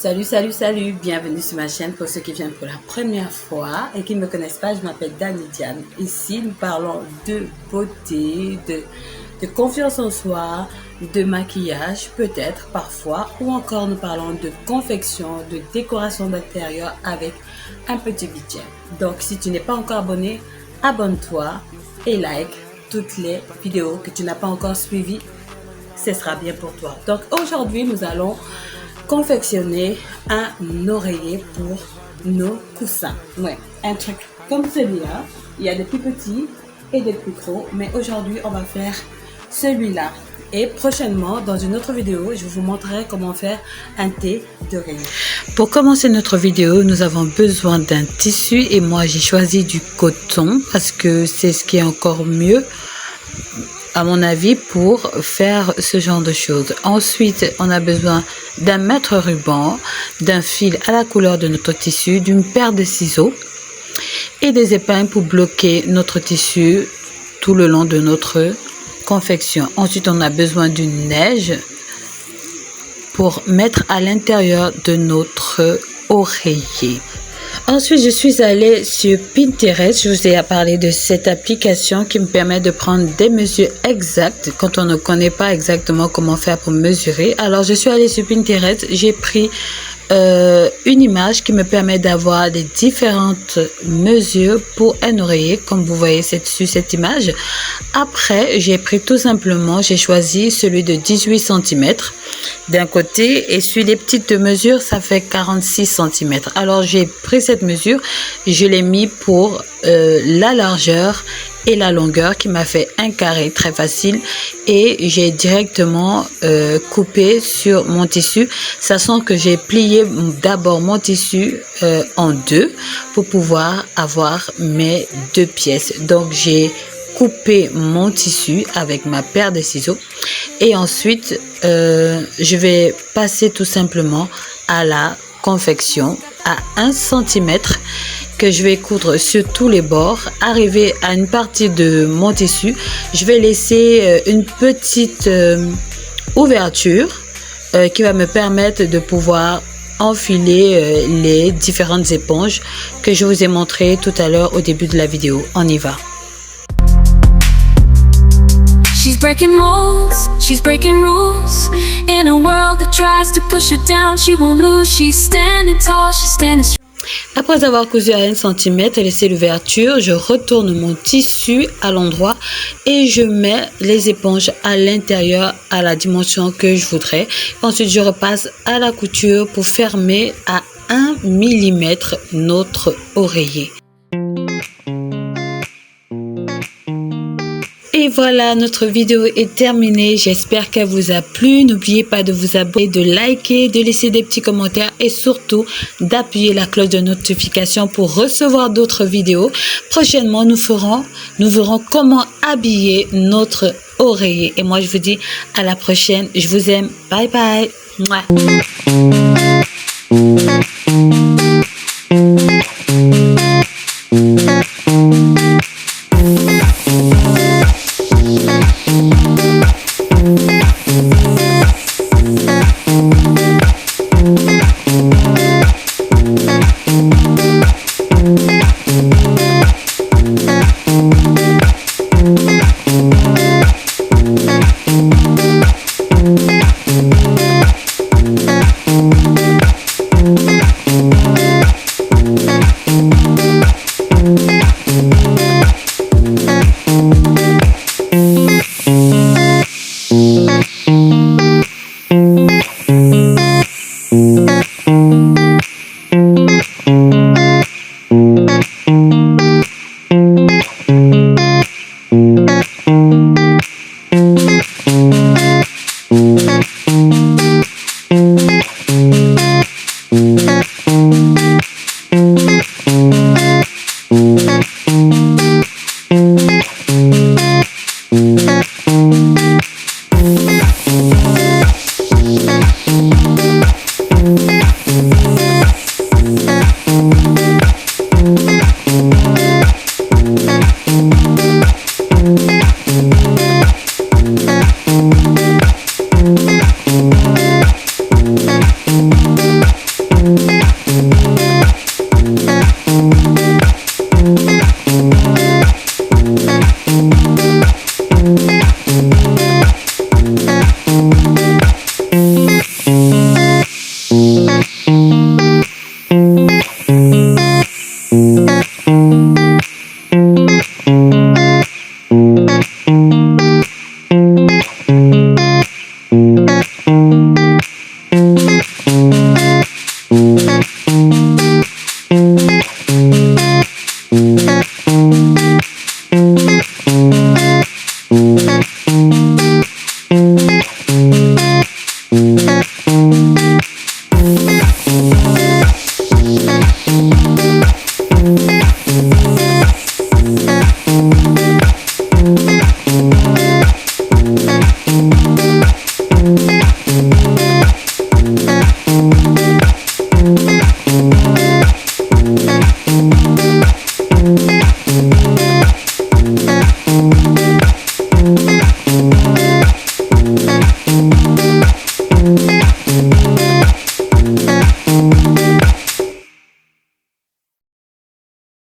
Salut, salut, salut, bienvenue sur ma chaîne. Pour ceux qui viennent pour la première fois et qui ne me connaissent pas, je m'appelle Dani Diane. Ici, nous parlons de beauté, de confiance en soi, de maquillage peut-être parfois, ou encore nous parlons de confection, de décoration d'intérieur avec un petit budget. Donc si tu n'es pas encore abonné, abonne-toi et like toutes les vidéos que tu n'as pas encore suivies. Ce sera bien pour toi. Donc aujourd'hui, nous allons confectionner un oreiller pour nos coussins. Ouais, un truc comme celui-là. Il y a des plus petits et des plus gros, mais aujourd'hui on va faire celui-là. Et prochainement, dans une autre vidéo, je vous montrerai comment faire un thé d'oreiller. Pour commencer notre vidéo, nous avons besoin d'un tissu et moi j'ai choisi du coton parce que c'est ce qui est encore mieux à mon avis pour faire ce genre de choses. Ensuite, on a besoin d'un mètre ruban, d'un fil à la couleur de notre tissu, d'une paire de ciseaux et des épingles pour bloquer notre tissu tout le long de notre confection. Ensuite, on a besoin d'une neige pour mettre à l'intérieur de notre oreiller. Ensuite, je suis allée sur Pinterest. Je vous ai parlé de cette application qui me permet de prendre des mesures exactes quand on ne connaît pas exactement comment faire pour mesurer. Alors, je suis allée sur Pinterest. J'ai pris une image qui me permet d'avoir des différentes mesures pour un oreiller, comme vous voyez sur cette image. Après, j'ai pris tout simplement, j'ai choisi celui de 18 cm d'un côté et sur les petites mesures, ça fait 46 cm. Alors, j'ai pris cette mesure, je l'ai mis pour la largeur et la longueur qui m'a fait un carré très facile et j'ai directement coupé sur mon tissu, sachant que j'ai plié d'abord mon tissu en deux pour pouvoir avoir mes deux pièces. Donc j'ai coupé mon tissu avec ma paire de ciseaux et ensuite je vais passer tout simplement à la confection à 1 cm que je vais coudre sur tous les bords. Arrivé à une partie de mon tissu, je vais laisser une petite ouverture qui va me permettre de pouvoir enfiler les différentes éponges que je vous ai montré tout à l'heure au début de la vidéo. On y va. She's breaking molds, she's breaking rules. In a world that tries to push her down, she won't lose. She's standing tall, she's standing strong. Après avoir cousu à 1 cm et laissé l'ouverture, je retourne mon tissu à l'endroit et je mets les éponges à l'intérieur à la dimension que je voudrais. Ensuite, je repasse à la couture pour fermer à 1 mm notre oreiller. Et voilà, notre vidéo est terminée. J'espère qu'elle vous a plu. N'oubliez pas de vous abonner, de liker, de laisser des petits commentaires et surtout d'appuyer la cloche de notification pour recevoir d'autres vidéos. Prochainement, nous verrons comment habiller notre oreiller. Et moi, je vous dis à la prochaine. Je vous aime. Bye bye. Mouah. you.